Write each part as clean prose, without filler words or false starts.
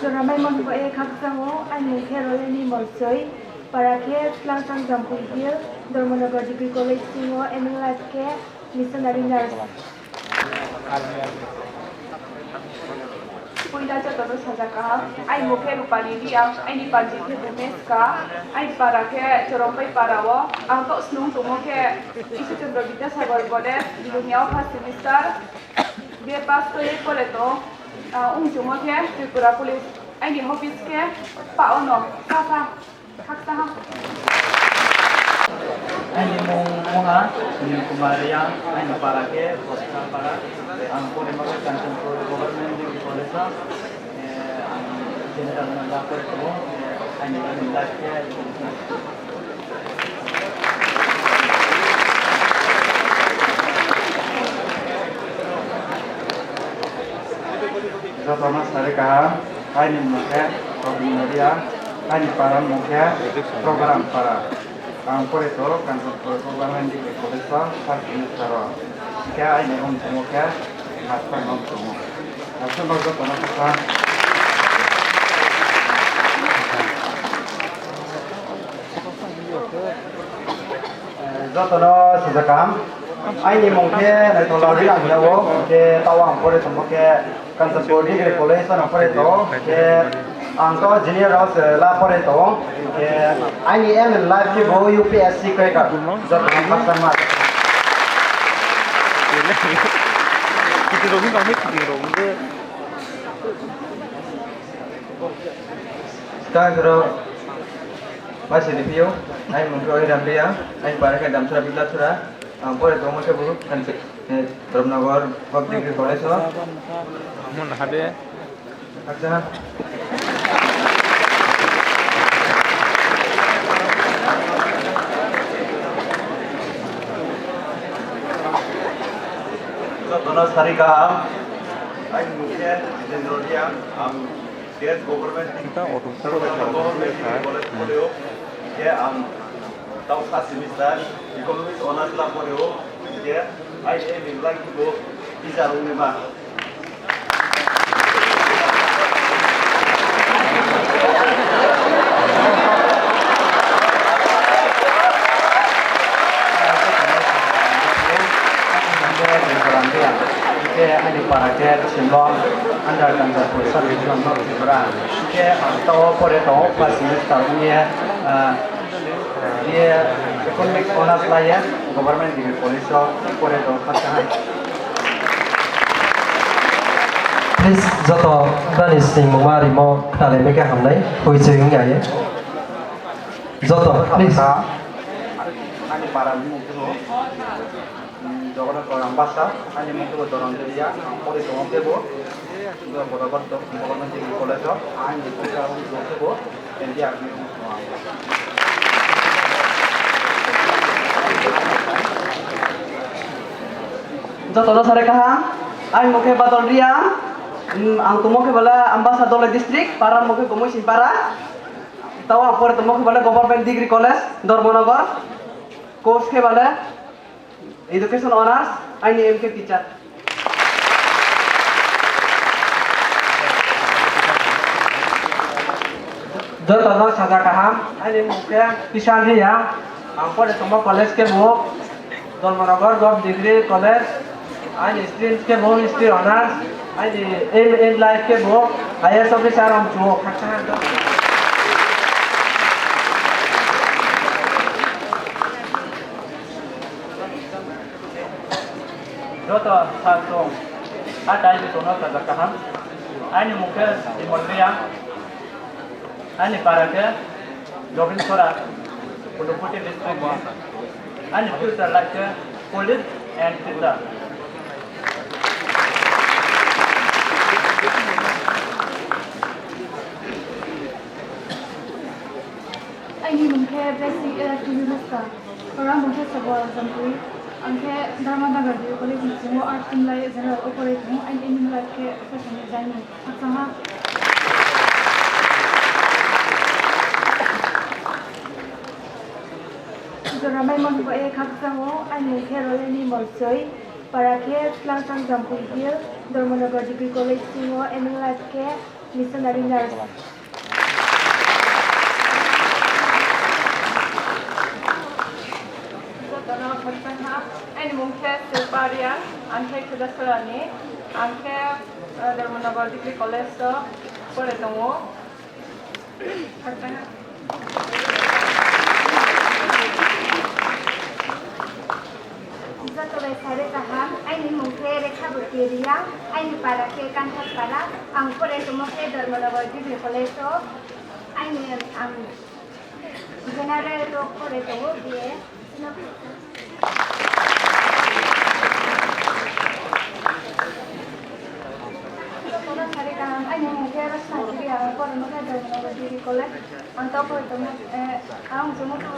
Joramai Monbo e Kaksango, and Herolini Monsoi, Parake, Slangsang Jampu Hill, Dormonago Degree College Singo, Emilatke, Missionary Nurse. Puida Jotono Sajaka, I Moke Rupani, I Nipaji Meska, I Parake, Chorompai Parawa, Uncle Snoom to Moke, Institute of Vita Sagar Goddess, Dunia Past Semester, Be Pasto e Coleto, Unjumoke, Tripura Police, I need Hopiske, Paono, Kaka, Kaksaha. Ini Muha, ini Kumaria, ini Parake, Hospital Para, Angko di mana kantor government di Kolesa, General Mandapur itu, ini Mandapnya. Kita Thomas dari KH, ini Muka, Koordinaria, ini para Muka, program para. Angkor itu kan program di Kolesa, Parkir Saro. Kaya ini semua kaya master semua. Master itu tanah kita. Jotono sejakam. Ini mungkin itu lagi ada ke tawang angkor itu mungkin kan seperti di Kolesa angkor itu ke angkor junior house lapor itu. Ini live ke bo UPSC kaya jotono master mas. Kita rohing kami kita rohing ke. Sekarang kalau masih di view, saya mengkori dalam dia, saya balik ke dalam surah bila surah, boleh tolong saya buru kan Terumnagor Public Degree College lah. Mana ada? Aja. Donos hari kaham, saya mungkin general dia, state government Kita orang government college boleh, ya tahu kasih misal, economics honors lah boleh, ya, IM lagi tu, bisa rumah. Ada paraket simbol anda akan berpusat di contoh seberang. Ke atau pada tahu pasti tahunya dia ekonomi onas layan government di polis pada tahu katakan. Please joto bani sing mari mo kale meka hamnai hoi ching ya ye. Joto please. Ani para mungkin Jagannath রামবাসা আমি মন্ত্রী দরন দিয়া পরে তোমাকে দেব বরাবর তো government degree college আইন degree এবং দেব এন্ডি আপনি Jotono sare kaha ai moke badol ria ang tumoke bala ambassador district para moke gomoy simpara tawa por tumoke bala government degree college Dormonogor course ke bala education honors and MK teacher. Jotono saja kaham, ini mungkin pisan dia, angkor semua college ke bu, Dormonogor Gov Degree College, ini streams ke bu, history honors, ini in life ke bu, IAS officer om juo, kakak. Joto satu ada di sana saja kaham. Ini mungkin di Montreal. Ini para ke Robin Sora, Puduputi district. Ini future like police and teacher. Ini mungkin basic Universitas. Orang mungkin sebuah zampu. Angke Dharmanagar di College semua art nilai general operating and ini nilai ke fashion designing. Sama Joramai Monbo e Kaksango, and Herolini Monsoi, Parake, Slangsang Jampu Hill, Dormonago Degree College Singo, Emilatke, missionary nurse. Jotono khotpana aini mungke silparia angke kedasalani angke Dharmanagar Degree College to pore tongo. Khotpana Jotono sare kaham aini mungke rekha buteria aini para ke kanthas para ang pore tongo ke Dharmanagar Degree College to aini ang general to pore tongo BA. Anh mungkin rasa sendiri ya, kalau mereka dari Dharmanagar Degree College, antau kalau temu, ang semua tu,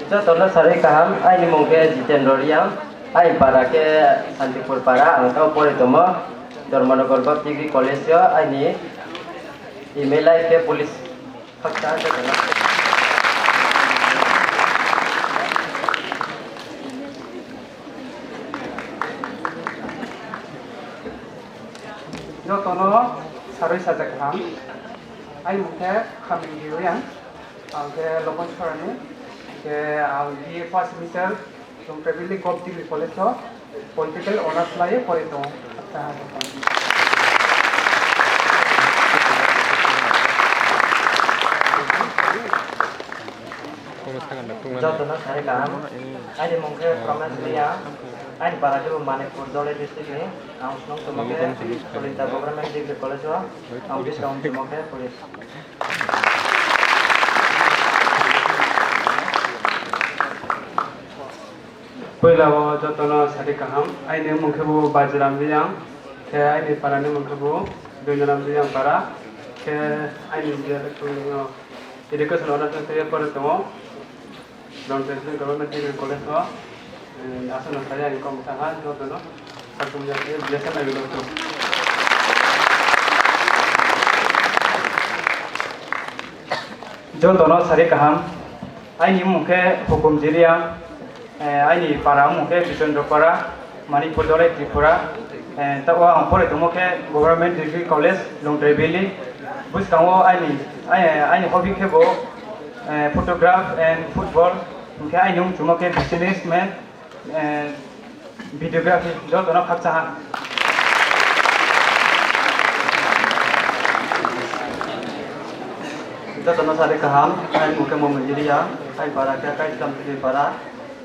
Jotono sare kaham aini mungke Jitendra Riang ai para ke Santipur para angkau pore tomo Dharmanagar Degree College yo aini email ai ke police fakta jotono Jotono saroi sajak ham ai mungke kami yang angke lokon sorani ke di first semester tung pebili Gov Degree College to political honors lai pore to Jotono sare kaham aini mungke Promes Riang ai para ke Manipur Dole district ni ang sunong tumoke Kulinta Government Degree College yo ang discount tumoke police पहिलाwo jotono sare kaham aini mungke bu Bajiram Riang ke aini parani mungke bu Dunyaram Riang para ke aini dia tu education honors te pore to Long Term Government Degree College to asal saya yang kamu tahan jotono satu menjadi biasa lagi tu jotono sare kaham aini mungke hukum jiria aini para mungke Bishondra para Manipur Dole Tripura tawa ampore tumoke Government Degree College Longtrebili bus kamu aini hobi kebo photograph and football mungke aini tumoke businessman videography jotono khaksahan Jotono sare kaham ai mungke momendiri ya ai para ke kai Islam te para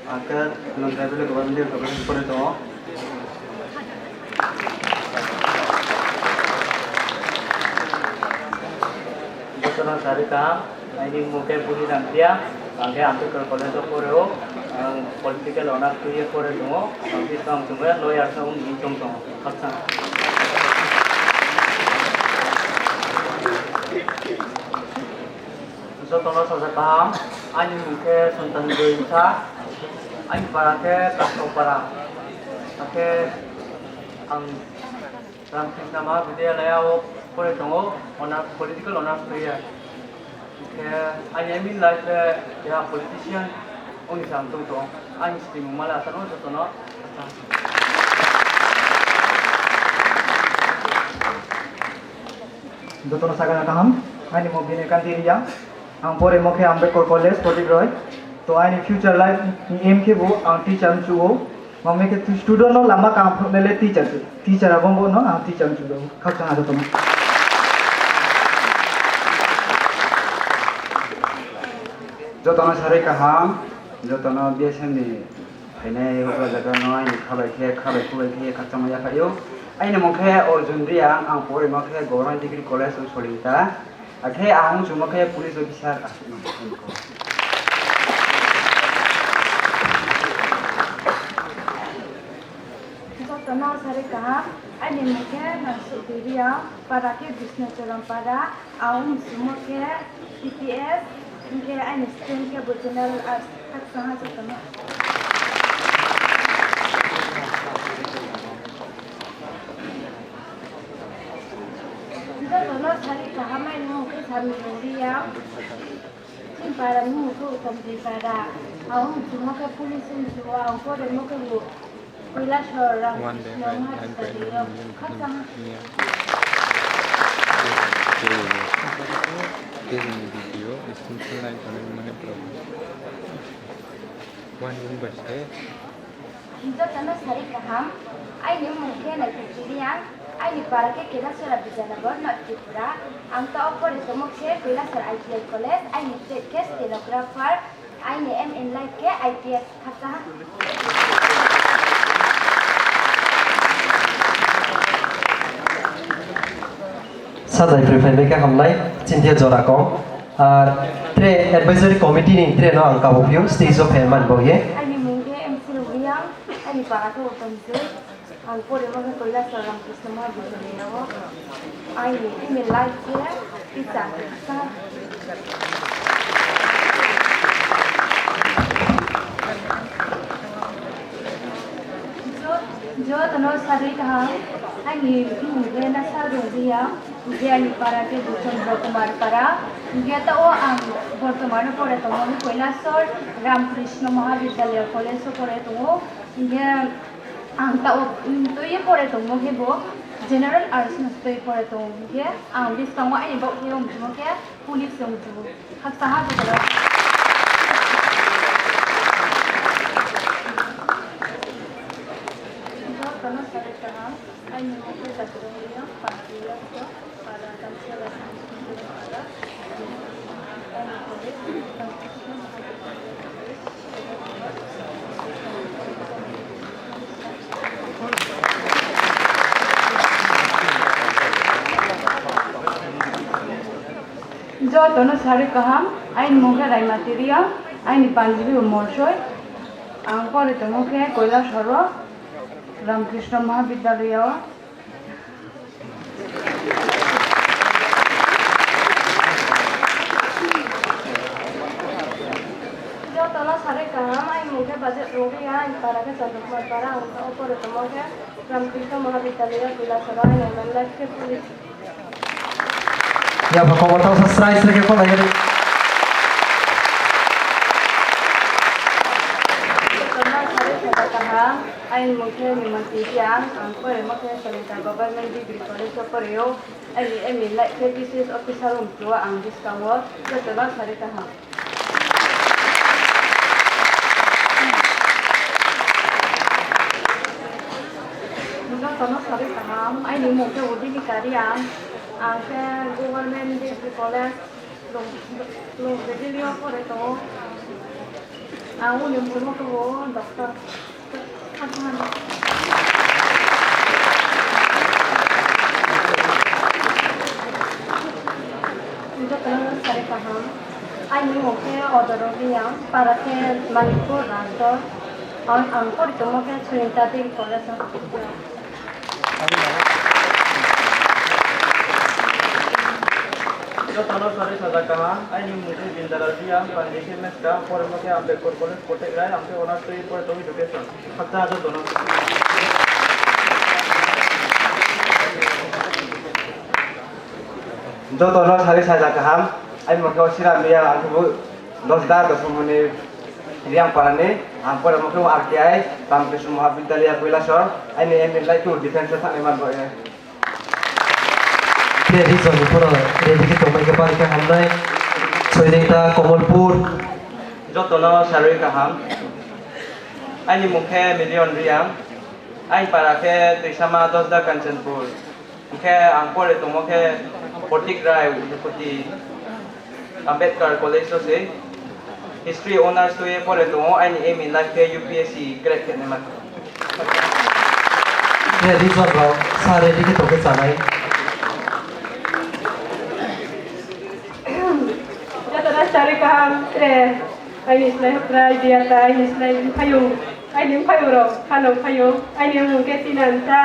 angke Longtrebili Government Degree College pore to Jotono sare kaham aini mungke Budi Ramtia angke Ambedkar College to pore o political honors tu ye pore to angke sang tungwe lawyer sa income to khaksa Jotono sare kaham aini mungke Sultan Goinsa aini para ke Kasto para angke ang Ramkrishna Mahavidyalaya o pore to honors political honors tu ye I mean like ya politician only something to I'm still mala sano to no Jotono sagana kaham aini mo binekan diri yang ang pore mo ke Ambedkar College Potigroy to aini future life ni aim ke bu ang teacher chuo mame ke student no lama kam nele teacher abong no ang teacher chuo khaksa jotono jotono sare kaham jotono biasa ni ini ulah jaga noai khabai kubai kacang ya kayu aini mungke Arjun Riang ang pore mungke Government Degree College Solinta akhe ang cuma ke police officer Jotono sare kaham aini mungkin masuk diri ya para ke business dalam para ang semua ke PPS mungkin aini stream ke general arts khaksa jotono Jotono sare kaham aini mungkin sami diri ya Sin para mu tu kompi para. Aku cuma ke polisin jua aku dan mau ke bu. Bila seorang nama tadi kata This is the video is simple like mana problem. One room base. Itu tanah sari kaham. Ini mungkin nak kejadian. Ini para ke kita sudah Vijayanagar, North Tripura. Angka opor itu mungkin bila ser ITI College. Ini state case stenographer. Ini MN like ke ITS kata. Sadai prefer ka hamnai cintia jora ko tre advisory committee ni tre no angka bopio stage of herman boye ini mungkin MC Rubiang. Ini para ke utamse. Angkor yang mana koila seorang customer bisa lewa. Ini like ke bisa. जो तनो सारी कहा आई मुझे ना सारू दिया मुझे आई पारा के दूसरे वर्तमान पारा मुझे तो वो वर्तमान पढ़े तो मुझे कैलासर रामकृष्ण महाविद्यालय कॉलेज से पढ़े तो वो मुझे तो ये पढ़े तो मुझे वो जनरल आर्ट्स में तो ये पढ़े तो मुझे डिस्काउंट आई बहुत ही मुझे पुलिस से मुझे हक सहा जो karena saya paham, saya mungkin satu yang pasti itu pada kancah dasar itu ada जो दोनों सारे काम आइन मुझे राय material आइन पांचवी उमरशोय आंकोर itu मुझे कोयला शहर रामकृष्ण महाविद्यालय जो तला सारे काम आई मुझे बजट रोगी यहाँ पारा के चंद्रकुमार पारा उनका ऊपर तो मुझे रामकृष्ण महाविद्यालय बिलासरा है मैं के police ya bako tahu subscribe lagi ko lagi Ay muke ni matiyan ang ko muke salita government degree college sa Poreo ay like thesis officer umtua ang discount sa tala salita ha Muka tono salita ha ay ni muke udi ni kariyan ang ke government degree college lo bedilio pore to ang ulim mo ko doctor Untuk kalau saya paham, ini mungkin order yang para ke Manipur Rasta, angkor itu mungkin cerita di kolej. जो तनो सारे सजा कहा आई मुझे जिंदगी दिया पंडित में का पर मुझे अंबेडकर कॉलेज कोटे गए हमसे ऑनर्स तो पर तो एजुकेशन खत्ता जो दोनों जो तनो सारे सजा कहा आई मुझे सिरा मिया हमको 10 मने रियां पाराने हम पर मुझे आरटीआई रामकृष्ण महाविद्यालय कैलासर आई ने एम लाइक टू डिफेंस थाने मान बय Jadi zona pura ready kita mai ke park hamnai Soideta Komalpur जो तनो सारे कहा आई मुखे मिलियन रियां आई पारा के तिसामा 10 दा कंचनपुर मुखे आंकोर तो मुखे पोटिक राय उदुपति अंबेडकर कॉलेज से हिस्ट्री ऑनर्स तो ये पढ़े तो आई एम इन लाइफ के यूपीएससी क्रैक करने में Ready zona सारे ready kita ke sana Cari kaham, ini selain prai dia ta, ini selain payung, ini payung ro, kalau payung, ini mungkin tinanta,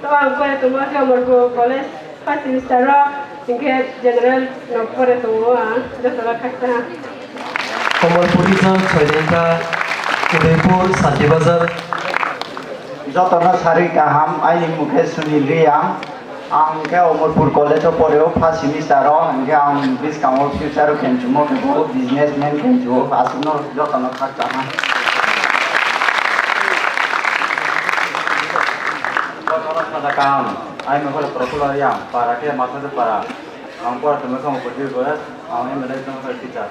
toang pore tu mau ke morgo college, first semester ro, mungkin general pore tu mau, jadi orang kata. Komalpur zona Soideta Udaipur Santibazar जो तनो सारी का हम आई मुखे सुनील रियां Angke Omorpur College of Poreo first semester angke ang bis kamor future kenjumo kebo businessman kenjumo asuno jotano khachana jotano khachakam ai mekol prokularia para ke masade para ang por teme kam podi bola ang emele teme ka teacher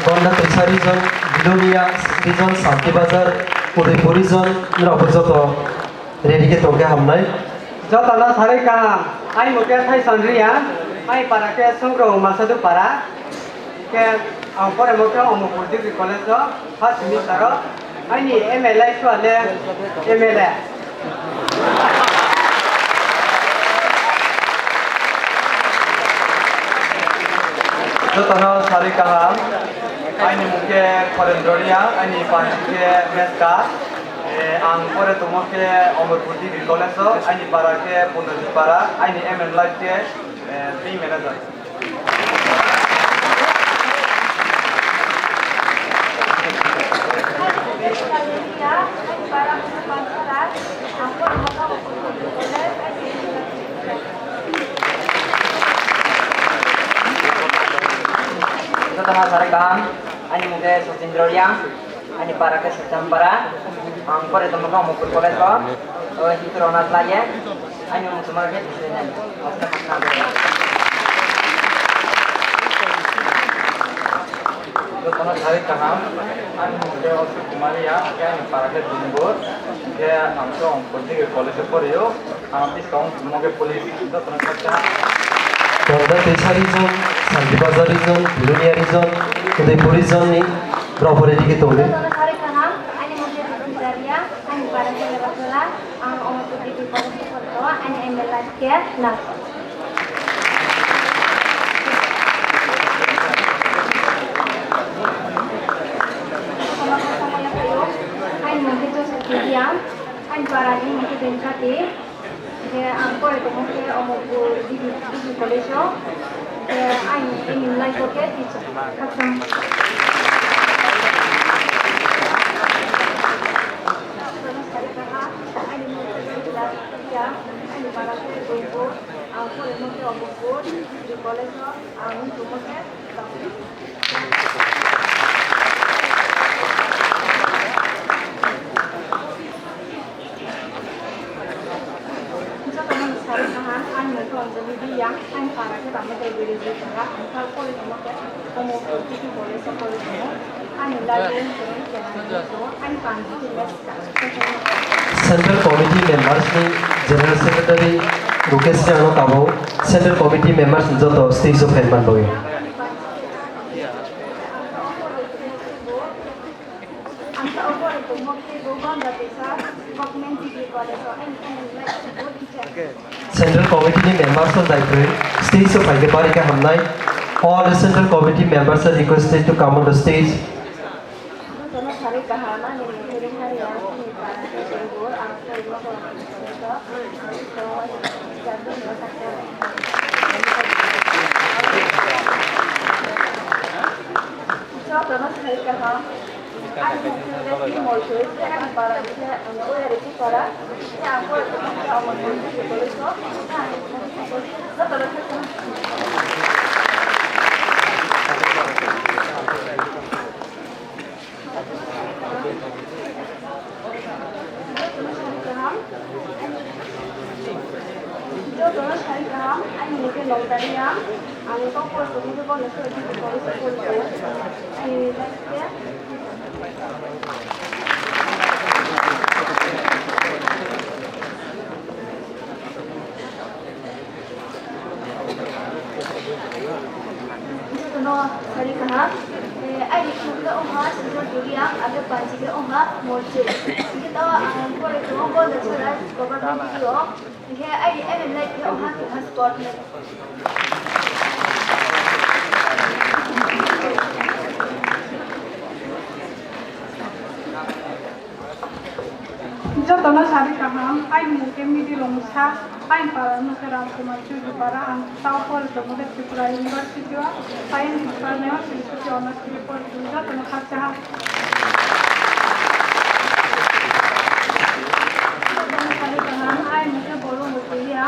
Gonda Trisari Zon, Bilonia, Rizon, Santi Bazar, Udaipuri Zon, Rapujoto, ready ke toke hamnai. Jotano sari kaham ai muke thai sandria ai para ke songro masadu para ke ampore muke omopur degree college ro first semester ro ai ni MLA swale MLA Jotano sari kaham ai ni muke Korendroria ai ni panke meska ang pore tumoke Omorpur Degree College ro ai ni para ke Pundaji para ai ni MN Life ke team manager Jotano sari kaham ai ni muke Socindroria ai ni para ke Sachampara ang pore tumoke Omorpur College ro hitro onas lagi ai ni muke market disini master pasna Jotano sari kaham ai ni muke Ashok Kumaria ke ni para ke Dimbur ke amso Omorpur Degree College poreo ang bis kaum tumoke police jotano khachana Gonda Trisari Zon, Santi Bazar Zon, Bilonia Zon, Udaipuri Zon ni proper ready ke toke. Jotano sari kaham ai ni muke Bidaria ai ni para ke Lebasola ang Omorpur Degree College Porto ai ni ML Life Care Nas. Sama-sama kayo ai muke Joseph William ai para ni muke Benkati ke ang pore tumoke Omorpur Degree College ke ai ni ML Life Care teacher katsam Central Committee members ni General Secretary Rukesh Jano Kabo, Central Committee members joto stage of Henman Boy. Central Committee members of the stage of Hyderabad Hamnai. All the Central Committee members are requested to come on the stage. Jotano sari kaham ai muke midi longsa ai para muke Ram Kumar Chuju para ang tao por tomoke Tripura University wa Science Department of Philosophy Honors for jotano khacha Jotano sari kaham ai muke Boro Mukelia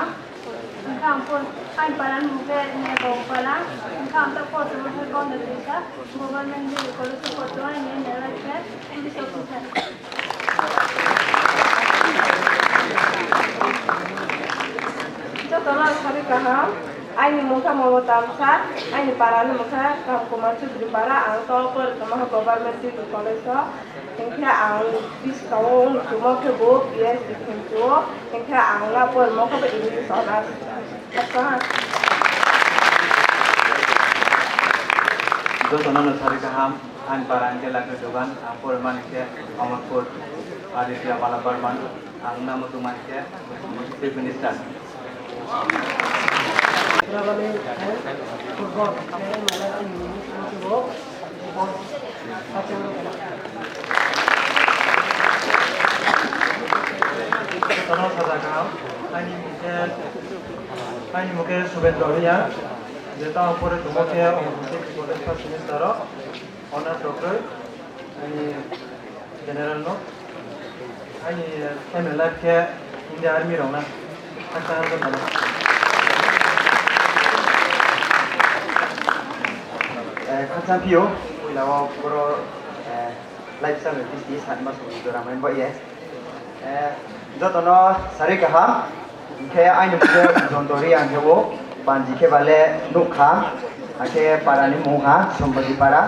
pun ai paran mungkin ni bawa palang engkau antar foto mungkin kau dah bisa government ni kalau tu foto ni ni lagi ini solusi. Contohnya kami kaham, ini muka mau tamsa, ini paran muka kamu komersial di para angkau per sama government di kolej Hingga ang diskon cuma ke bu bias dikentu, hingga ang lapor mau ke ini soal apa? जो तो none सारे का हम आन पारान के लाके दुकान आंपुर मान के अमरपुर आदित्य वाला बर्मन आंगना मुतु मान के chief minister Tono sada ka ani muke Subendoriya যেটা উপরে তোমাকে অবশ্যই college first semester honours doctor আমি জেনারেল নো আমি এমএলএ কে ইন্ডিয়া আর্মি রওনা একটা হাজার ভালো খাঁচা পিও পয়লাও পুরো লাইফ সার্ভিস দিছি 7 মাস হইতো রামায়ণ বইয়ে যতন সারি কাহা কে আইন মুকে জন্দরি আনজো Panji ke bale nukha ake parani muha sombadi para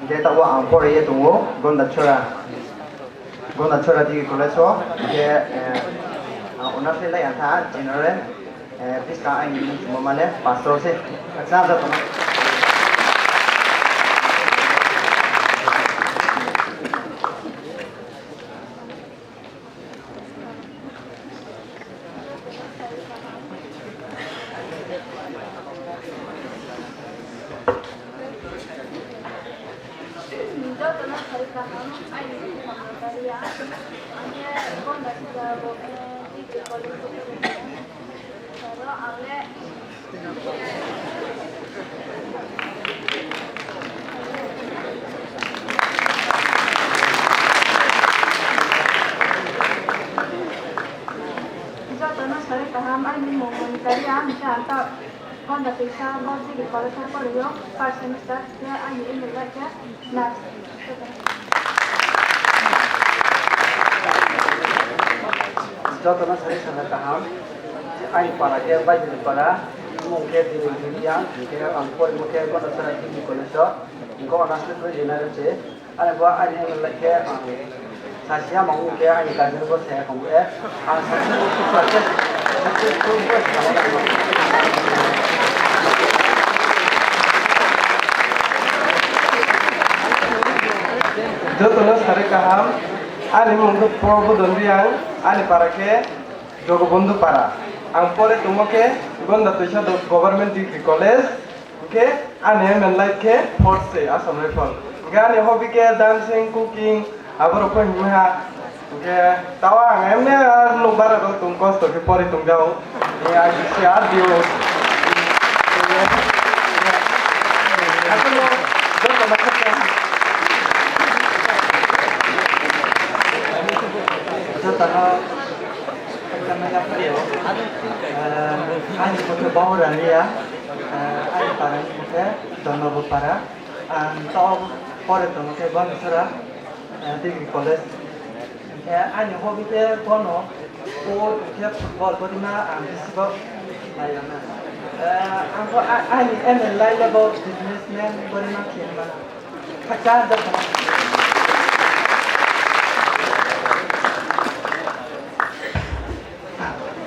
ke tawo ampore ye tungo gonda chora di koleso ke ona se la yatha general piska ai ni momale pastor se acha da to con đã tính sao con sẽ có được có được không? First semester là anh ấy mình lại cái là Contohnya saya sangat paham. Ain para ke baju para mungkin di dunia, mungkin angkor mungkin kau nak serat di kolej, kau nak serat di jenaran je. Ada buat ain yang lagi saya mau mungkin ain kajian buat saya kamu saya itu proses जो तुम सारे कहम आने मुंडो प्रभु दंडियां आने पारा के जोग बंधु पारा आं परे तुमके गंदा तुइसा दो गवर्नमेंट डिग्री कॉलेज के आने मेनलाइट के फोर्थ से आसाम राइफल गाने हॉबी के डांसिंग कुकिंग आबर को हिमा के तावा एमने लोग बारा तो तुम कष्ट के परे तुम जाओ ये आज से आर दियो Anh có bao giờ đi á? Anh para cái donor bộ para, anh to có được một cái bằng sera, degree college. Anh có biết cái con nó, có cái football có đi mà anh đi xem này là anh có anh em lại là about businessman có đi mà kiếm mà, khách cha được không?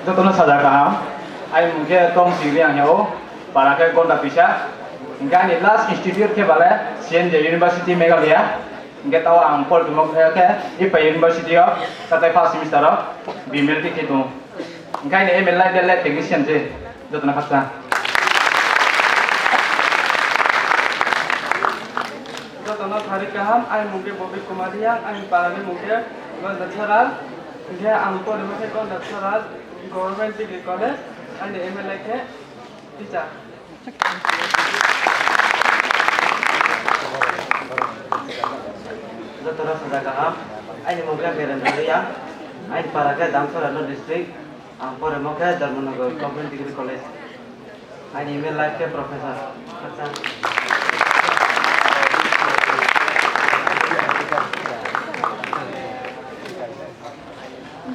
Contohnya saja kaham, ai mungkin tong siriang jauh, para ke konda bisa, hingga ni last institute ke bala, CNJ University Meghalaya, hingga tahu angpol tu mau ke IPA University of, kata first semester of, bimbel ti itu, hingga ni MLI dele technician je, contohnya kata. Contohnya hari kaham, ai mungkin Bobby Kumarian, ai para ni mungkin konda ceral, hingga angpol mungkin konda ceral. Government degree college and MLA ke teacher. Terus sudah kaham, ini mungkin berendari ya, ini para ke Damsar Alor district, ampor mungkin Dharmanagar Government degree college. anh email live ke professor Hasan.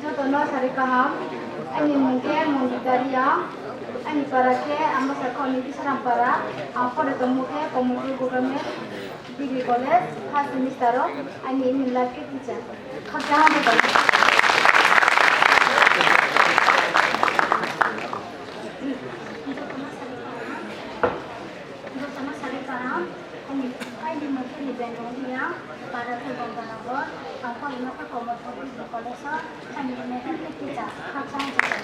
Jotono sari kaham, ani mungke mungkitaria, ani para ke amma sakoni di sarampara, apa de tomuke community government degree college first semester ani email ke teacher. Khajah betul. Jotono sari kaham, ani mungke di Bengalia para ke Bangladesh, apa lima ke community college ani email ke teacher. Khajah betul.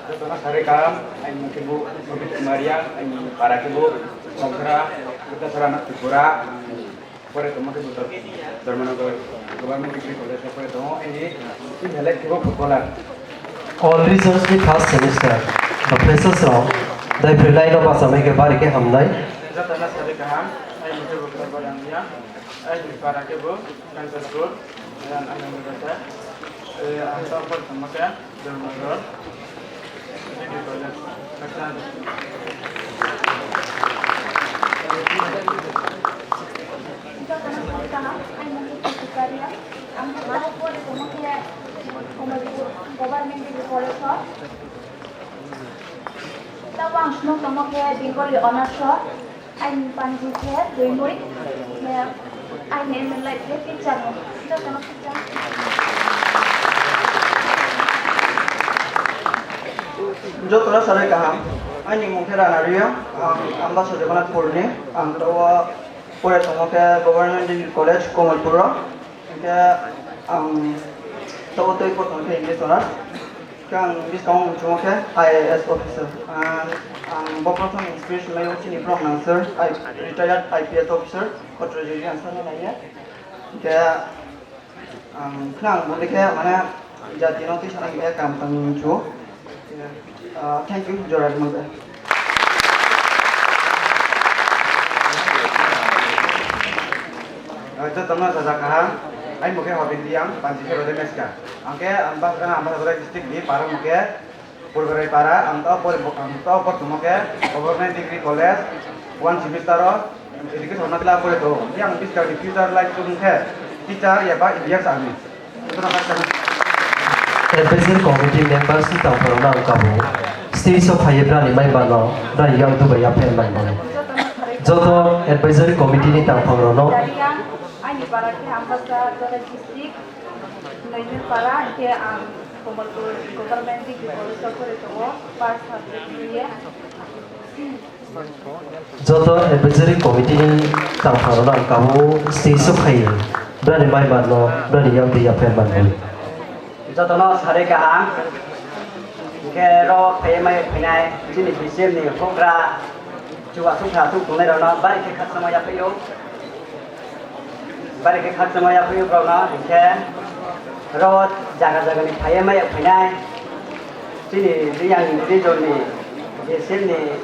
Jotono sari kaham, ay mungkin bu, Bukit Maria, ay para kibu, Sokra, kita serana Tripura, pore tomo ke butuh, Dharmana Government Degree College pore tomo, ini halek kibu footballer. All regions में first semester professors Rao Dai प्रिलाइन of Assam के बारे के हम नहीं Jotono sari kaham, ay mungkin bu footballernya, ay para kibu, Kansas Road, dan ay mungkin atau pore tomo ke Dharmana Degree College, Kansas. Jotono sari kaham, ani mungke mungkitaria, amma para pore tomuke government degree college tawang semua tomuke degree honors ani panji ke degree ya ani email like ke teacher jotono teacher. Jotono sari kaham, anh mungkin ranaria, ambassador banat purni, angkawa pore tomoke government degree college Komalpura, ke so tôi có thể English honors, kang discount tomoke IAS officer, bốc thăm inspiration layo chini from answer, retired IPS officer, kotrajiri answer na naya, ke kang boleh ke mana jadi notice anak saya kampung jo. Thank you, Jorad Mangga. Jotono sari kaham, ay mungkin hobin tiang, panji ke Rodem Meska. Angke ambassador district di para mungkin Purbarai para, angka por tomoke Government Degree College, one semester education honat la pore to, yang bisa di future life tu mungkin teacher ya pak India sami. Jotono sari advisory committee members ni tahu kalau nak kamu stage of higher brand ni main bano dan yang tu bayar pen main bano. Jotono advisory committee ni tahu kalau no. Ani para ke ambassador district, naik para ke Komalpur government degree college pore tomo pass habis Jotono advisory committee ni tahu kalau nak kamu stage of higher brand ni main bano dan yang tu bayar pen bano. Jotono sari kaham, ke ro payment pinai, sini bisim ni program, juga suka tu tunai rona, balik ke khas semua ya peyo, balik ke khas semua ya peyo program, ke ro jaga-jaga ni payment pinai, sini yang region ni, bisim ni,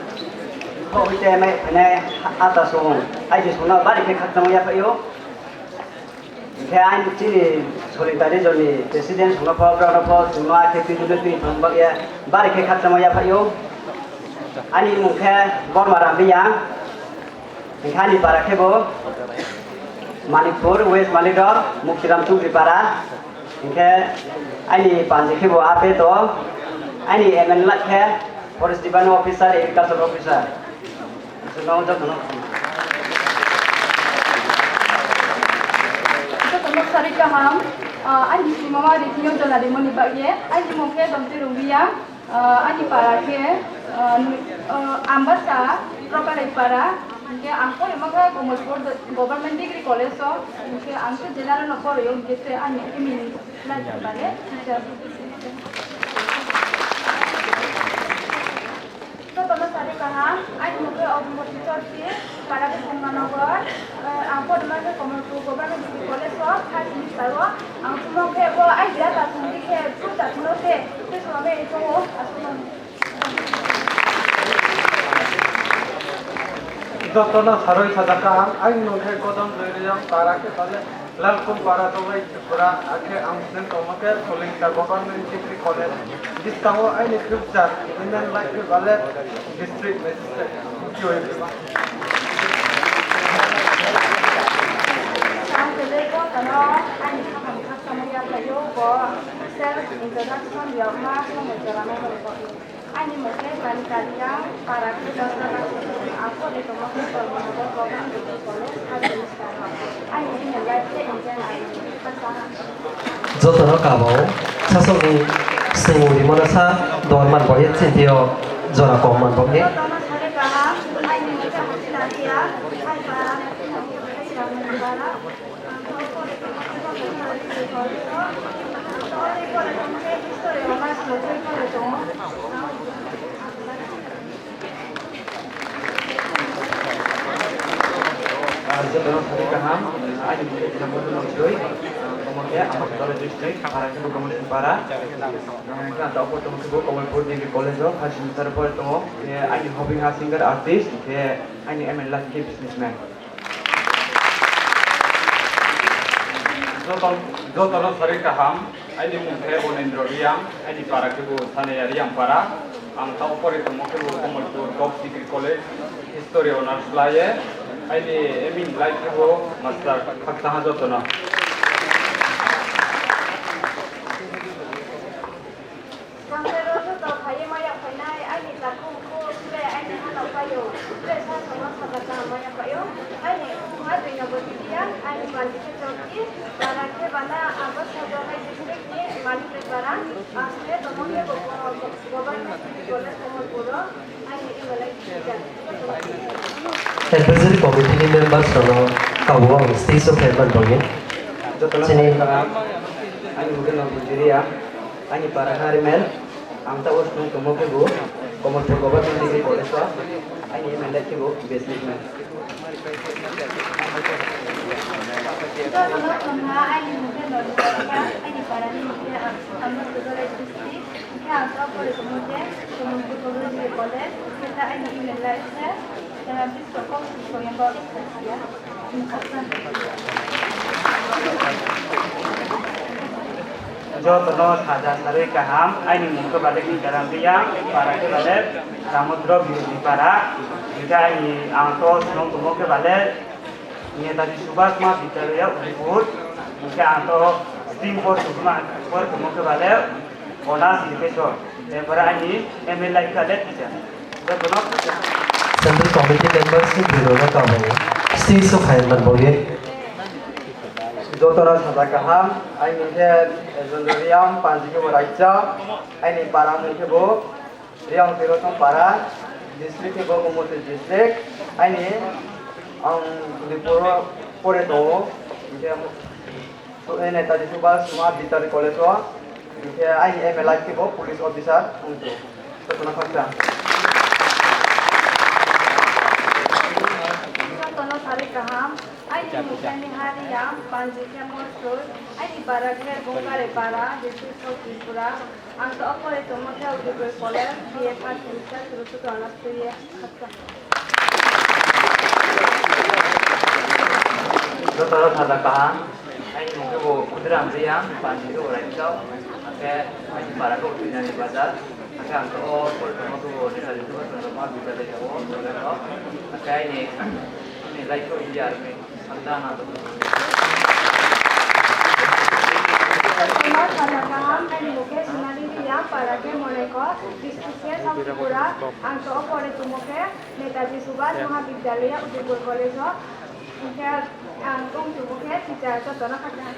kau payment pinai atas umum, aja semua balik ke khas semua ya peyo. Kaya ini solidari joni presiden semua program semua aktivitas itu tambah ya balik ke kata semua ya Pak Yo. Ani mungkin bor maram biang, ini para kebo Manipur West Malidor Mukiram tu di para, ini panji kebo apa itu? Ini emenlat ke Forest Department Officer, Agriculture Officer. Semua jodoh. Jotono sari kaham, ani mama di sini jodoh di mana bagian, ani mungkin domti rumbia, ani para ke ambasa proper para, ke angko emang ke Komalpur government degree college so, ke angko general nopor yang gitu ani ini lagi pada. Jotono sari kaham, ani mungkin orang teacher sih, para ke Sengmanogor, angko demam ke Komalpur government degree college so, hari ini baru, angko mungkin bo idea tak sendiri ke, tu tak sendiri ke, tu semua itu asal. Jotono sari kaham, ay mungkin kodam dari yang para ke kale Lalkum para tawai Tripura ake angsen tomake Kolingta Government Degree College. Diskawo aini kripsat Women Like Valet District Magistrate. Thank you everyone. Anh một cái bàn cà trắng para kita aku di rumah itu menurut program itu boleh ada sekarang. Anh ini nggak ada yang pasangan. Joto no kabo sasok ni senguri mana sa dorman boyet sentio zona koman boye. Joto no sare kaha, anh ini macam masih lagi ya. Anh para nanti kita para. Jotono sari kaham, aini kita bodo nojoi, kemudian amat dari distrik, para ibu kemudian para, kita tahu foto ibu kemudian di college of Hashim Sarpol itu, aini hobby singer artist, aini ML lucky businessman. Jotono sari kaham, aini mungkin bonendro riang, aini para ibu sana riang para, ang tahu por itu mungkin kemudian top degree college, history honors laye. Ini emin like itu master fakta hajo na. Kampero tu tahu kaya maya kena ini takut ku sudah ini tahu kayu. Sudah saya sama sama maya kayu. Ini buat dengan berdia, ini mandi kecoki. Barang ke bana apa sahaja hai distrik ni mandi barang. Asli temunya government college Komolpuro. Ini mulai kerja. Advisory Committee ni members no kabo stage of heaven boye. Sini Ani mungkin orang berdiri ya. Ani para hari mel. Angta us nung kemoke bu. Komod berkobat di college wa. Ani mendak bu businessman. Kita menurut pernah ini mungkin dari ini para ini mungkin ambil sebagai distrik. Kita angkat boleh kemudian di college kita ini email live dalam psikologi yang baru ya. Jotono saja sari kaham, aini mungkin balik di dalam riang, para ke balik, samudra biru para, jika ini angto senong tumo ke balik, ini tadi subas mah bicara ya udipur, mungkin angto steam for subma for tumo ke balik, onas di besok, para ini ML like balik bisa, jotono. Central Committee members ni biro no kabo stage of heaven boye. Jotono sada kaham, ai mungkin zondoriam panjiki boraja, ai para mungkin bu, riang birotong para, distrik bu Komolpur distrik, ai ang Lipuro pore do, mungkin tu ini tadi subas semua bitar college wa, mungkin ai MLI bu police officer untuk, jotono kerja. Jotono sari kaham, ini mungkin hari yang panjangnya muncul, ini para kira bongkar para distrik Tripura, angka apa itu mungkin udah berkolej, dia pasti bisa terus anak dia kata. Jotono sada kaham, ini mungkin bu kudiram riang panjiki boraja, akhirnya para tu punya di bazar. Akan tu pertama tu ni hari tu pertama bisa dijawab, akhirnya ini like tu India ni santanan tu. Jotono sada kaham, ini mungkin senari dia para ke mereka diskusi sama Tripura, angka apa itu mungkin Netaji Subas Mahavidyalaya Udipur College, mungkin angka itu mungkin tidak Jotono kerja.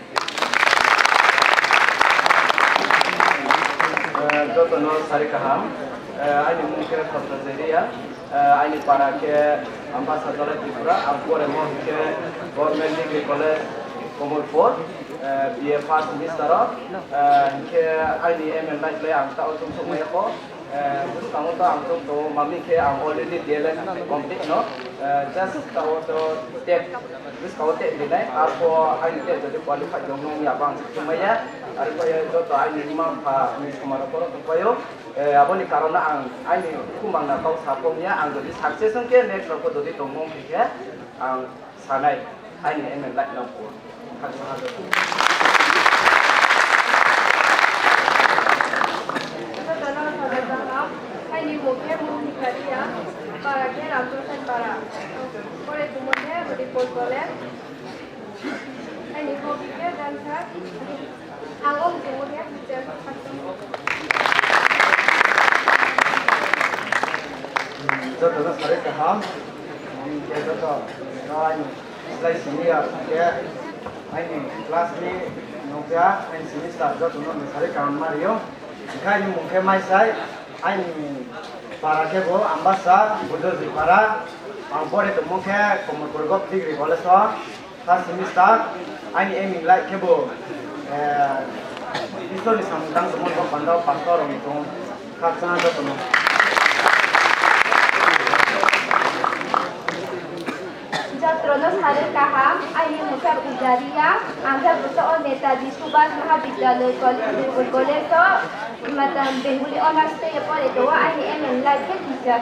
Jotono sari kaham, ini mungkin sabda jadi ya, ini para ke ambasador Tripura, aku orang ke government degree college Komolpur, dia pas minister, ke ini ML lagi yang tahu untuk mereka, terus kamu tahu untuk tu mami ke ang already dia lagi complete no, just tahu tu step, terus kau step ni lah, aku ini step jadi qualified dong ya bang, cuma ya. Ari ko ya joto ini imam pa ni kumara ko to payo aboni karena ang ini kumang na kau sapongnya ang jadi sukses ke next ko dodi tomong ke ang sanai ini ML like no Ay ni muke Monica para que Ramtosan para por el tumorne Ripol College ay ni hobinya dan sa angom kemudian bicara rất là sare kaham ke to anh lai sini ya ke anh class ni nokya anh sini start rất là sare kaham mario kai mu ke mai sai anh para ke bo ambasa bodo di para ampore to mu ke como korgop degree college ho first semester anh em like ke bo isto ni samtang to mo pandau pastor on to khasana to no Tronos hadir kaham, ayah muka ujaria, angkat betul Netaji Subhas Mahavidyalaya College to, macam Bengali Honors to ya pada tu, ayah em like ke teacher.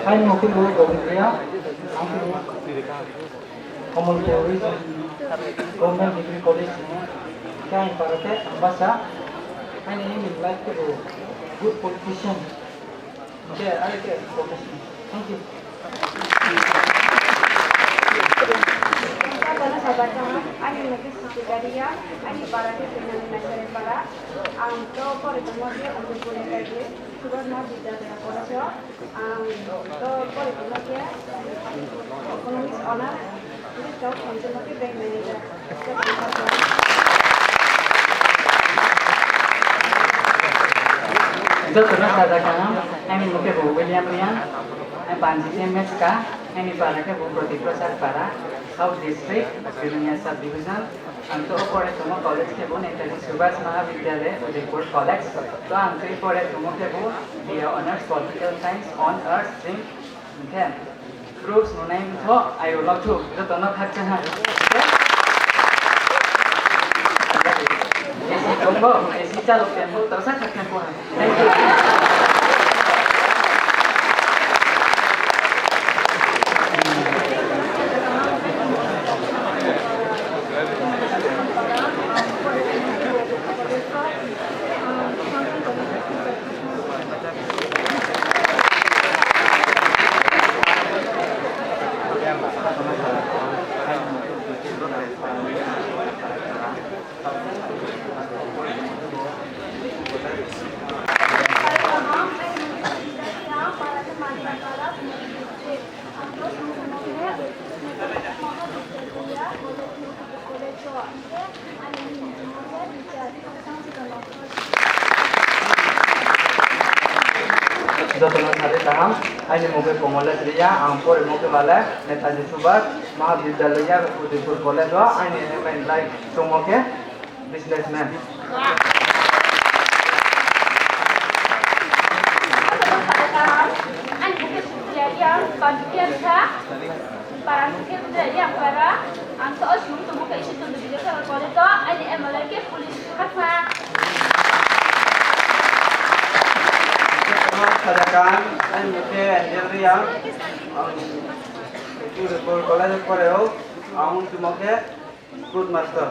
Anh một cái buổi gồm kia, Common Theories, Government Degree College, cái anh para cái ambasa, anh em mình like cái bộ good politician, cái ai cái profession. Thank you. Karena sahabat kami, ayah lagi sekitaria, ayah para ke fenomena para, angto por itu dia untuk boleh lagi, sudah nak bicara kolosio, angto por itu dia, ekonomis honor, ini job untuk lagi bank manager. Itu terus ada kamu, ini mungkin bu William Rian, panjangnya MSK, ini para ke bu Prasad para, South District, Biruniya Subdivision, अंतो पढ़े तुम college के वो नेताजी सुभाष महाविद्यालय Udaipur college तो अंतो पढ़े तुम के वो BA honours political science on earth stream okay proofs no name तो आई वुड लव टू जो तो ना खर्च है ऐसी तुमको ऐसी चालू के हम तो सब खर्च को है thank you Jotono sare kaham, aini muke Komala Kriya, ampore muke wala Netaji Subhash Mahavidyalaya Udaipur College wa, aini main like tumoke businessman. Anh bukan budaya, pandian sah, para bukan budaya para, angsa osmung tu bukan isu tu dia kalau kolej tu, ani emalake polis kata. Sadakan, aini muke Andrea, Udaipur College koreo, amun tumoke good master.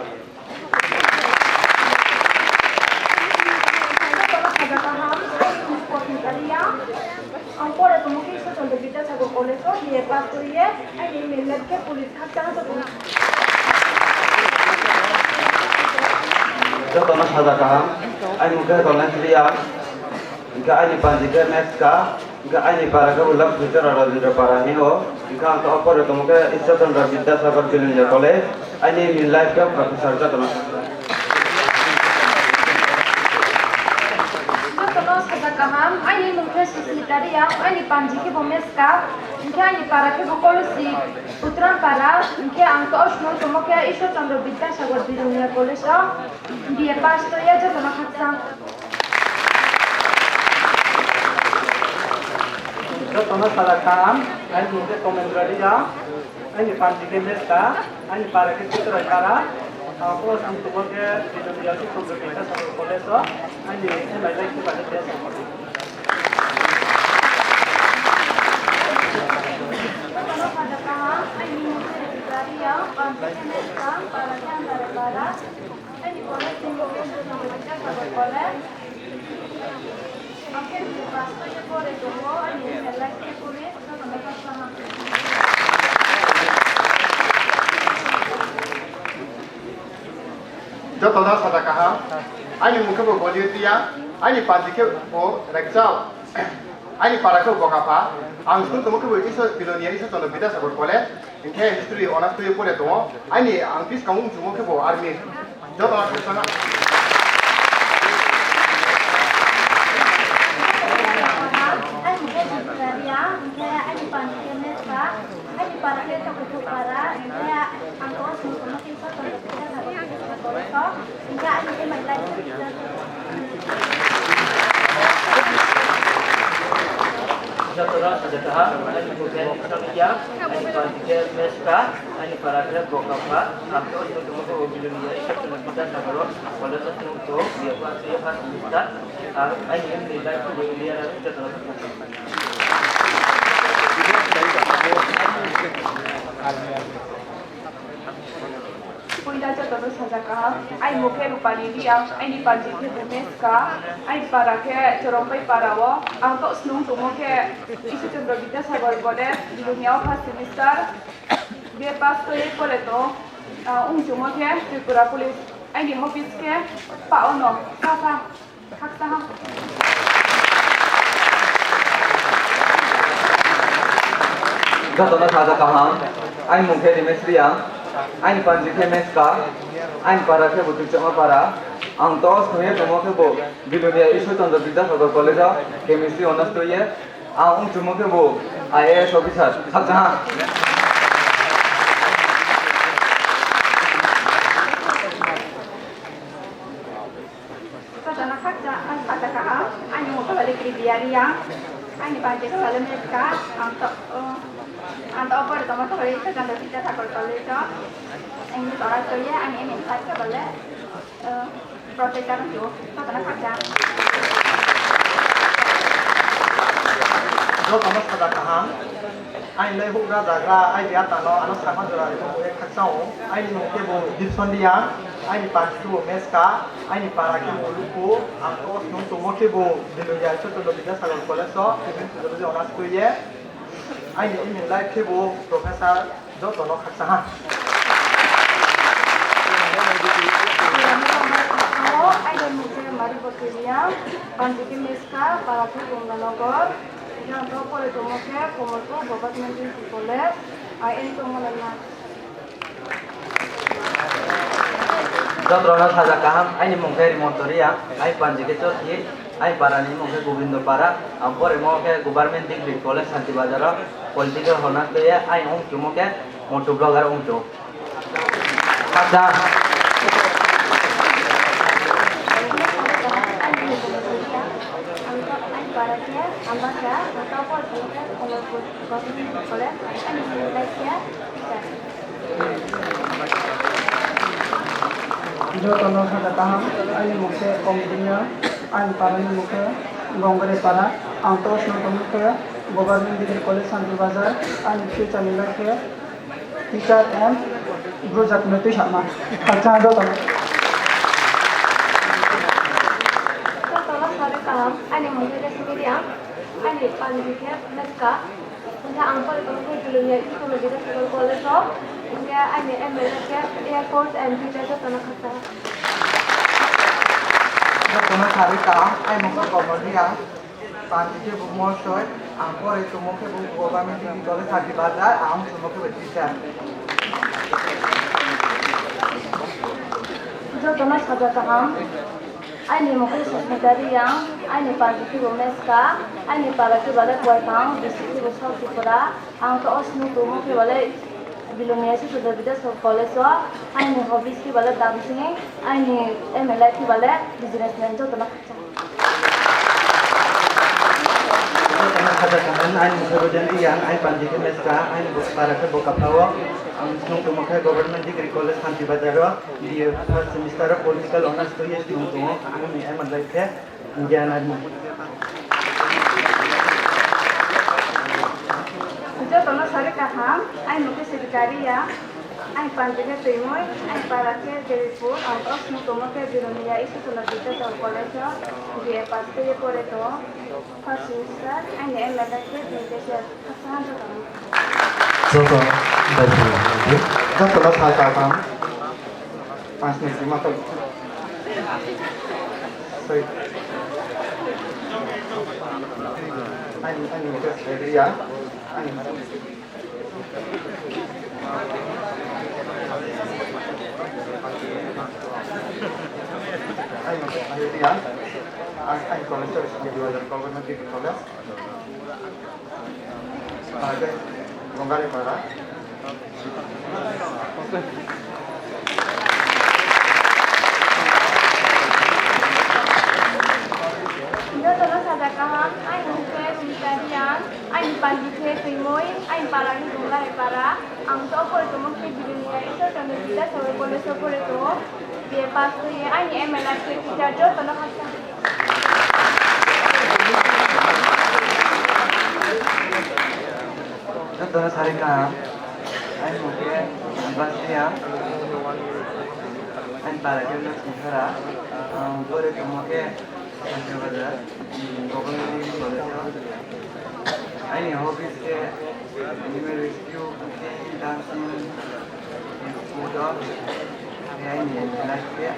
Ampora tu mungkin itu contoh kita sahaja kolej tu dia pas tu ye, ini milik ke polis hak jangan tu. Jotono sare kaham, aini muke Komala Kriya, jika aini panjike MSK, jika aini para ke ulap bicara rajin para hero, jika untuk apa itu muke Institut Vidyasagar Biruniya College, aini life ke Profesor Jotono. Kaham, ini mungkin sekretari yang ini panjiki bomeska, mungkin ini para ke bukolisi putran para, mungkin angka osmol mungkin isu Chandra Vidyasagar Biruniya College dia pas tu ya jadi nak hatsang. Jotono sare kaham, aini muke Komendra Kriya, aini panjike MSK, aini para ke putra para, aku untuk muke Biruniya College wa, aini like ke pada dia. panjangnya parahnya antara parah. Ini boleh tinggal di kita kalau boleh. Oke, pas aja boleh tunggu. Ini lagi kulit atau mereka sama. Jotona sadakaham, ani muka bo body tiya, ani panjike bo rekjal, ani parake bokapa, ang school to muka bo iso bilonia iso tono bida sabor kole, inke history honors to pore to, ani ang pis kamu muka bo army. Jotona sadakaham. Ani muka jikaria, kayak ani panjike mesra, ani parake to para, kayak angkos muka mungkin satu bida sabor. So, hingga ini menjadi Jatuhlah sedekah, ini bukan Islamia, ini panjang meska, ini paragraf bokapa, atau itu cuma ke dunia itu cuma kita sahaja, kalau itu untuk dia pasti harus bisa, ini nilai itu dunia itu jatuhlah. Puida jatuh saja ai muke rupani dia, ai di panji ke meska, ai para ke corompai parawo, angko snung tumo ke isu cendro bida sabar gode di dunia pas semester, dia pas to ye pore to, tumo ke tripura pulis, ai di hobis ke pa ono, kata, hakta ham. Jotona sadakaham, ai muke di mesriang. Ain panjike meska, ain para ke butuh cuma para, ang tos tuye cuma ke bu, di dunia isu Chandra Bida Sagar College chemistry honors tuye, ang cuma ke bu, IAS officer, sakjah. Jotona sakjah, sadakah, ai muke balik kribiaria, ai panjike salam meska, Anto apa itu masa hari itu Chandra Bida Sagar College, ini orang tu ya, ini minta ke boleh protekan tu, tak kerja. Jotona sadakaham, ai leh hukra jagra, ai dia tano, anu sama jura itu boleh kacsau, ai muke bo Gibson dia, ai pancu meska, ai parake bo luku, angkos nung tumo ke bo diluya itu Chandra Bida Sagar College so, ini Chandra Bida honors tu ye. Ai ini nilai kebu Profesor Jotona Khaksahan. Kalau ada musim mari bekerja, panjiki meska para tu Bangladesh, yang tu boleh tu muka, komodo, babat menteri boleh, ain tu mana. Jotona sadakaham, ai muke remontoria, ai panjike choti. Ai para ni muke Gobindo para, ampore muke government degree college Santi Bazar, political honors tu ya, ai cuma ke motor blogger tu. Kada. Para dia, ambasa, atau apa juga kalau government college, ini nilainya Jotona sadakaham, ai muke komedinya. Ain para ni muke gongre para anto snoto muke government degree college Santi Bazar and future nilai ke teacher and project metu sama kerja jotona. Jotona sadakaham, ini muke resmi dia, ini panjangnya meska, hingga angkor itu muke dulunya itu Chandra Bida Sagar College so, hingga ini MLK Air Force and future jotona kerja. Jotona sadakaham, ai muke komodia, panjike bo mosoy, angkor itu muke bo government degree college Santi Bazar, ang cuma ke teacher. Jotona sadakaham, ini muke sekretari yang, ini panjiki bo meska, ini para ke balik buat kang, district bo South Tripura, ang to osnu tu muke balik Belonia से Chandra Bida Sagar College so, ini hobbies की बल्ले dancing, ini MLA की बल्ले businessman Jotona kerja. Jotona sadakaham, ai muke rodentian, ai panjike meska, ai para ke bokapao, ang nung tumo ke government degree college Santi Bazar, di first semester political honors tu ye nung tumo, ang ni ai manlai ke, Indian ai Jotona sadakaham, ai muke sekretari ya, Anh panjine tuimoy, anh para ke Jeripur, ang os no tomo ke Bironia isu tulabita sa college, dia pasti pore to, fasista, anh em là cái desa kasahan to kami. 저도 다시 Joto no sa kam. Pas ni sima to. Sorry. Anh một cái gì á? Anh một cái gì á? Anh còn chơi gì bây giờ còn cái gì còn đấy? Cái con gái phải đó. Yo tono sada kaham, anh muke Unitarian, anh pandite tuimoy, anh para ni dunga para, ang to por tomo ke Bironia isu tono kita sawe college pore to, dia pasti anh em là cái kita jo tono khasa. Joto no sari kam. Anh một cái bác sĩ á. Anh para cái nó chỉ ra. Tôi được một cái anh bây giờ government đi rồi anh hobbies के animal rescue dancing food đó anh nhìn lại cái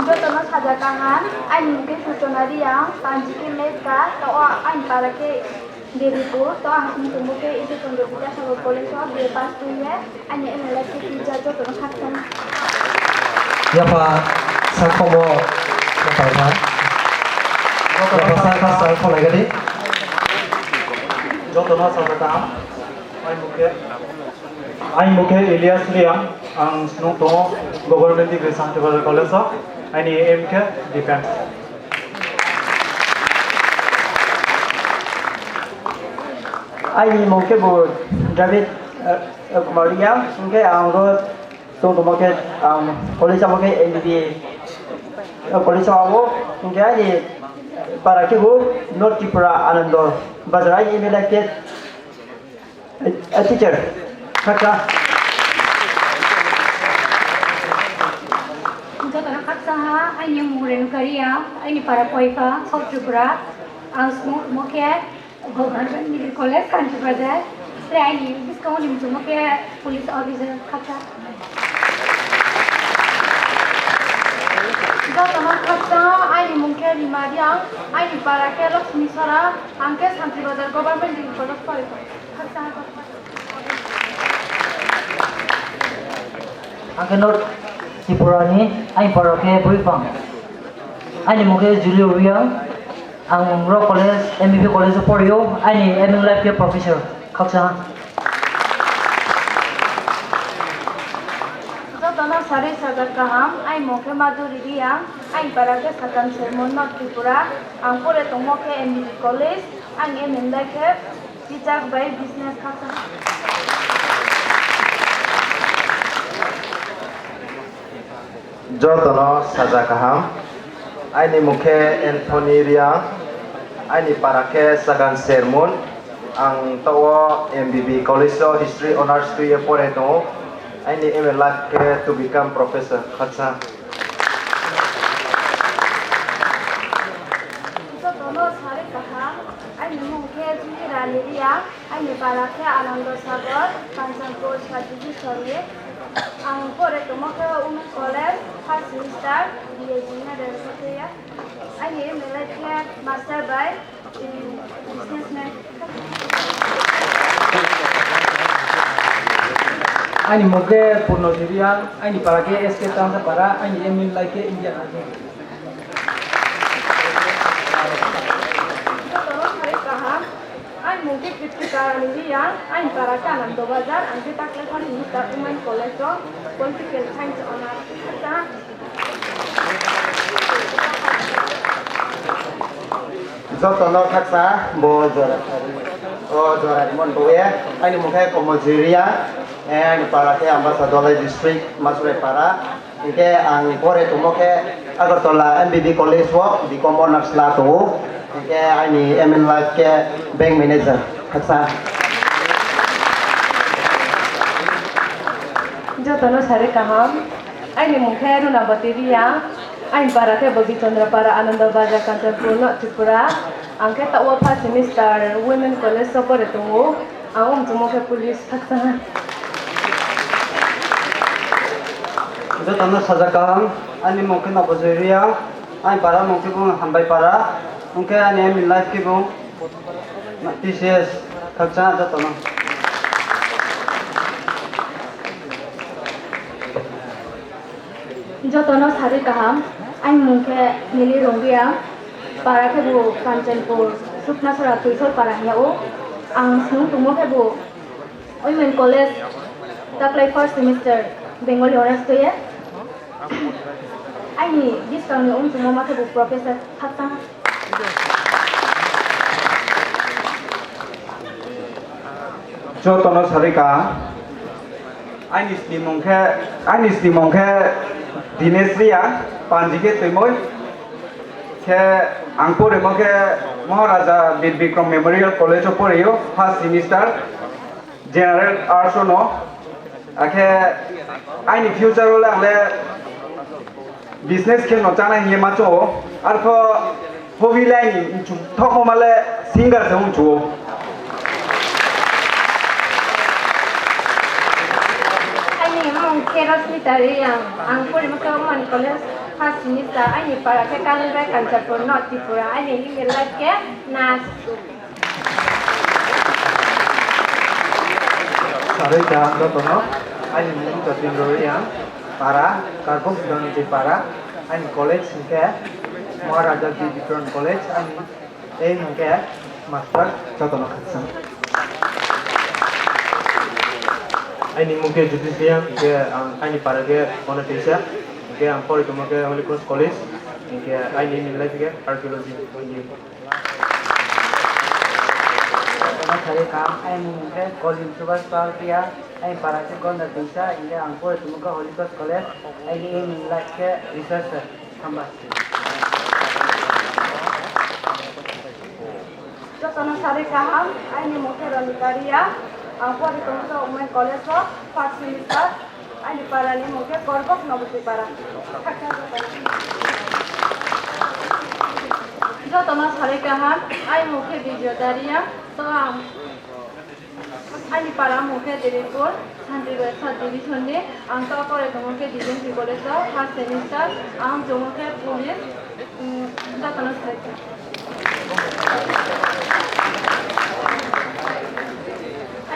Yo tono sada kaham, anh muke Futonaria, panjike Meska, to anh para ke Jeripur, to ang tomo ke isu tono kita sawe college, dia pasti anh em là cái kita jo tono khasa. 야파 상코모 나타나 야파 상카 상코 나가디 Joto no sa kam. Anh muke Elias Liang, ang snung to government degree Santa Barbara College, anh aim ke defense. Anh một cái bộ David Maria cái ông rồi tôi một cái college một cái MBA college aku cái gì para cái bu North Tripura Anando bazar anh email cái teacher khác ra Untuk anak kaksa, anh yang murid karya, anh para poipa, South Tripura, ang semua government degree college kan Tripura, training, discount ni semua police officer kaksa. Untuk anak kaksa, anh mungkin lima dia, anh para Lakshmi Sara, angke Santri Bazar government degree college poipa, kaksa. Angke North Tripura ni, anh para ke Buifang, anh mungkin Julio Riang, ang Rock College, MBB College Porio, anh em life ke professor, kaksa. Tono sari sada kaham, ay moke Madhuri Riang, ay para ke Sakan Sermon North Tripura, ang pore tomo ke MBB College, ang em ke teacher by business kaksa. Joto no saja kaham. Anh muke Anthony Riang. Anh para ke Sagan Sermon, ang tawo MBB College History Honors 2 year pore to. Anh aim life ke to become professor khatsa. Tono sari kaham, ay moke Juni Rani Riang, ay para ke Ananda Sagar, Kanchanpur Strategy Sorry, ang pore tomo ke College, first semester, dia jina dari Satya. Ay ke master by businessman. Anh muke Purnojiria, anh para ke SK Tansa para anh aim like ke India Army. Tono sari kaham, ay moke Kritika Rani Riang, ay para ke Ananda Bazar, ang kita kelas ini Women College, Political Science Honors. Joto no kaksa bo jora mon boye. Anh muke Komojiria. And para ke Ambassador District Masure para Ike ang pore tumo ke Agartala MBB College wo di Kombo Nakslato ke ini MN Life ke bank manager kaksa. Jotono sare kaham, ini mungkin nuna bateria, ini para ke bagi Chandra para Ananda Baja Kantorpur North Tripura, angke tak wapa semester Women College support itu, aku cuma ke polis kaksa. Jotono saja kaham, ini mungkin apa zeria, ini para mungkin pun hambai para, mungkin ini MN Life ke pun, TCS kaksa jotono. Jotono sari kaham, ay mungke nili rongia, para ke bu Kanchanpur Sukna Sora Tuisol para hiao, ang snung tumo ke bu Women College, taklay first semester Bengali honors to ye. Ay ni discount ni tumo ma ke bu professor khatang. Jotono sari kaham, ini isti mongke Dinesria, Panjike Timoy, ke Angkor Emoke Maharaja Bir Bikram Memorial College of Porio, first semester, General Arts no, ake ini future olang le business ke no chana hiye macho, arko hobby line thok male singer se unchu. Keros mitari yang angkor maka man college first semester ini para ke kalendar Kanchanpur North Tripura ini lihat ke nas. Sare kaham jotono, ini mungkin jotin yang para karbon dan para, ini college ke Maharaja Bir Bikram College, ini mungkin master jotono kaksa. Ini mungkin judicial ke ini para ke mana desa ke ampor itu mungkin Holy Cross College ke ini nilai ke arkeologi ini. Jotono sari kaham, ay mungke Colin Subas Palpia, ay para ke Gondar desa ini angkor itu muka Holy Cross College, ay ini life ke researcher tambah. Jotono sare kaham, ini mungkin Rolitaria. Angkor itu muka Women College first semester, ini para ni mungkin korbok nabuti para. Jotono sare kaham, ini mungkin Bidyodaria, so ini para mungkin Diripur, Santiwesa Division ni, angka angkor itu mungkin Division College first semester, ang mungkin polis, Jotono sare.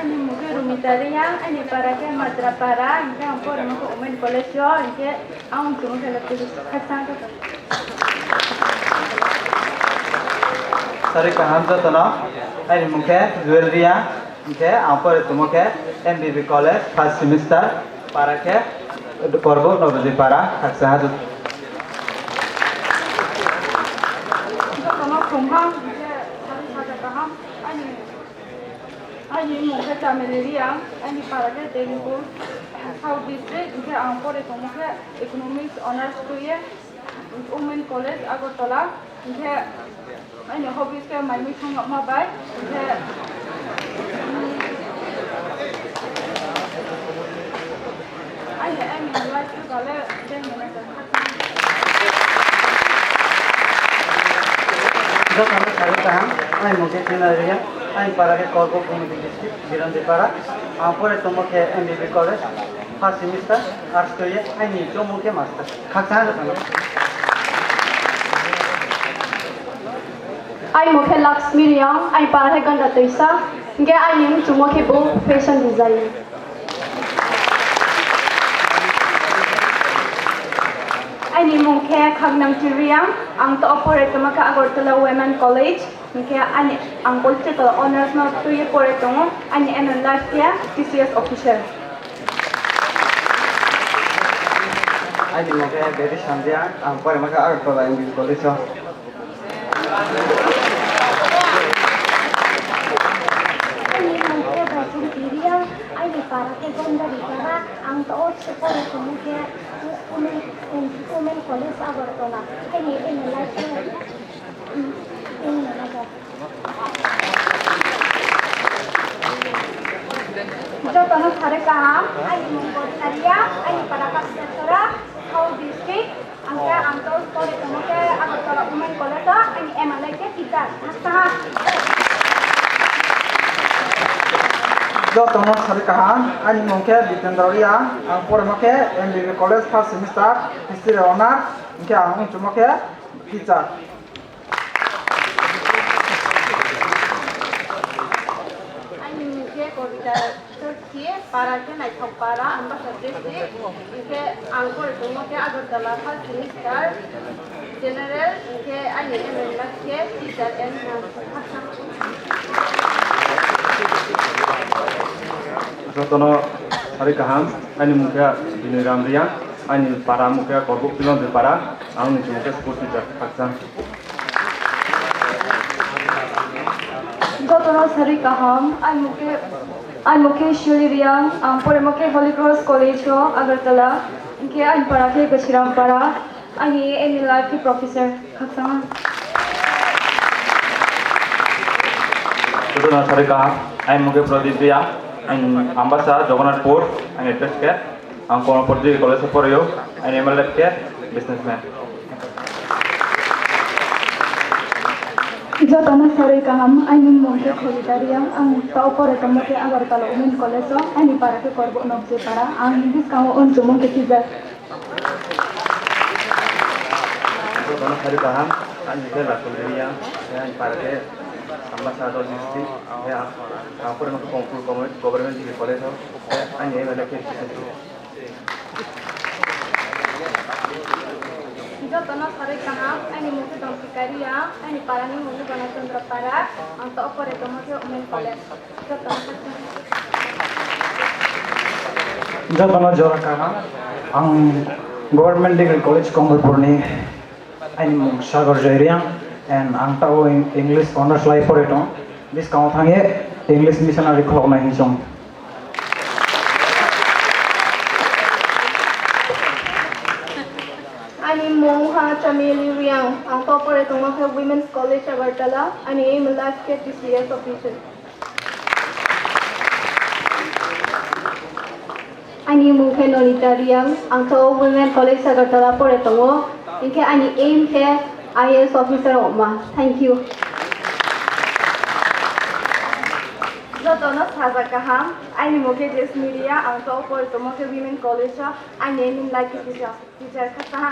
Ini mungkin Rumitaria, ini para ke Madrapara, ini angkor mungkin Women College ini ang cuma ke lebih khasang ke. Sare kaham jotono, ini mungkin jewelry mungkin angkor itu mungkin MBB College first semester para ke korbo nobozi para kaksa jot. Jotono kumham, sare kaham, ini mungkin Tamelia, ini para ke Delhi South District, ini angkor itu mungkin Economics Honors to ye, Women College Agartala, ini hobbies ke main micung mobile, ini life juga le dengan Jotono sare kaham, ini mungkin Dinaria, ini para ke korbo Bhumidi District, Birandipara, angkor itu mungkin MBB College first semester arts to ye, ini itu mungkin master kaksa jotono. Ay mungke Lakshmi yang ay para ke Gondar desa, nge ay nim cuma ke bu fashion design. Ini mungkin Khagnam Tiriang, ang to operate maka Agartala Women College, mungkin ani ang political honors na tuye pore tungo, ani MN Life ya TCS official. Ini mungkin dari Sandia, angkor maka Agartala MBB College. Ini mungkin Brazil Tiriang, ini para ke Gondar desa, ang to operate itu mungkin Women College Agartala, ini life Jotono sare kaham, ani mongkol naria, ani para kasera, kau district, angka antos kole tomoke agartala women college, ani emaleke tidak, hasta. Jotono sare kaham, ani mongke Jitendroria, ang pore moke MBB College first semester, history honor, angke ang cumoke teacher. Turki para que naik para ambassador district ke angkor tunggu ke Agartala first semester general ke ani emelak ke teacher and Jotono hari kaham, ani muka Biniram Ria, ani para muka korbuk pilon de para, ang muka school teacher haksan. Jotono sari kaham, ay muke Shuliriang, ang pore muke Holy Cross College ko, Agartala, ke ay para ke Gasiram para, ay Emila ke professor kaksangan. Jotono hari kaham, ay muka Pradeep Ria, ang ambasa Jagannathpur, ang address ke, ang Konapur College for you, ang MLF ke businessman. Jotono sari kaham, ay muke Solitariang, ang tao pore tomoke Agartala Women College, ay para ke korbo nobse para, ang hindis kamu uncumong ke teacher. Jotono hari kaham, ang muka Rasuliriang, ang para ke ambassador district, ya, ang pore muka Konapur government degree college, ang MLF ke businessman. Jotono sare kaham, ani muke Dongkikaria, ani para ni muke Ganachandra para, ang tao pore tomoke women college. Jotono jora kaham, ang government degree college Kongalpur ni ani mong Sagar Jairiang, and ang tao English honors life for ito. This kamu thange English missionary kolok na hinsong. Ani Moha Chameli Riang, ang topper ito mga Women's College Agartala, ani Malak ke TCS official. Ani muke Nolita Riang, ang tao Women College Agartala pore tomo, inke ani aim ke IAS officer oma. Thank you. Jotono saza kaham, ani muke Des Media, ang topper ito mga Women College, ani Malak ke teacher kasa.